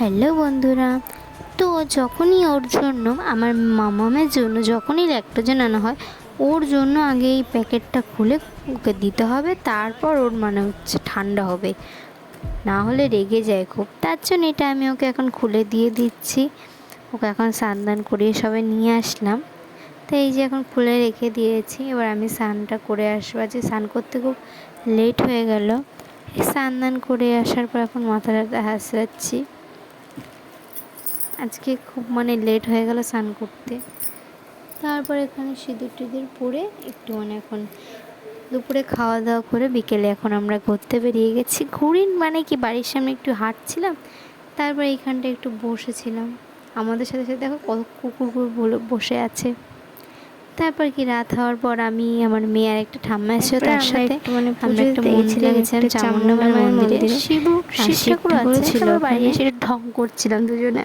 Hello বন্ধুরা, তো যখনই ওর জন্য আমার মামামের জন্য যখনই ল্যাকটোজেন আনা হয়, ওর জন্য আগে এই প্যাকেটটা খুলে ওকে দিতে হবে, তারপর ওর হচ্ছে ঠান্ডা হবে, না হলে রেগে যায় খুব। তার জন্য এটা আমি ওকে এখন খুলে দিয়ে দিচ্ছি। ওকে এখন স্নান করিয়ে সবে নিয়ে আসলাম, তো এই যে এখন খুলে রেখে দিয়েছি। এবার আমি স্নানটা করে আসবো, যে স্নান করতে খুব লেট হয়ে গেল। স্নান করে আসার পর এখন মাথাটা হাসড়াচ্ছি, আজকে খুব লেট হয়ে গেল স্নান করতে। তারপর এখানে সিঁদুর টিঁদুর পরে একটু এখন দুপুরে খাওয়া দাওয়া করে বিকেলে এখন আমরা ঘুরতে বেরিয়ে গেছি। কি বাড়ির সামনে একটু হাঁটছিলাম, তারপর এইখানটা একটু বসেছিলাম। আমাদের সাথে সাথে দেখো কত কুকুর বসে আছে। তারপর কি রাত হওয়ার পর আমি, আমার মেয়ে আর একটা ঠাম্মা এসেছিল, তার সাথে আমরা একটা মন্দিরে গেছিলাম, চামুন্ডা মায়ের মন্দিরে। শিব ঠাকুর আছে, তারপর বাড়ি এসে ঢং করছিলাম দুজনে।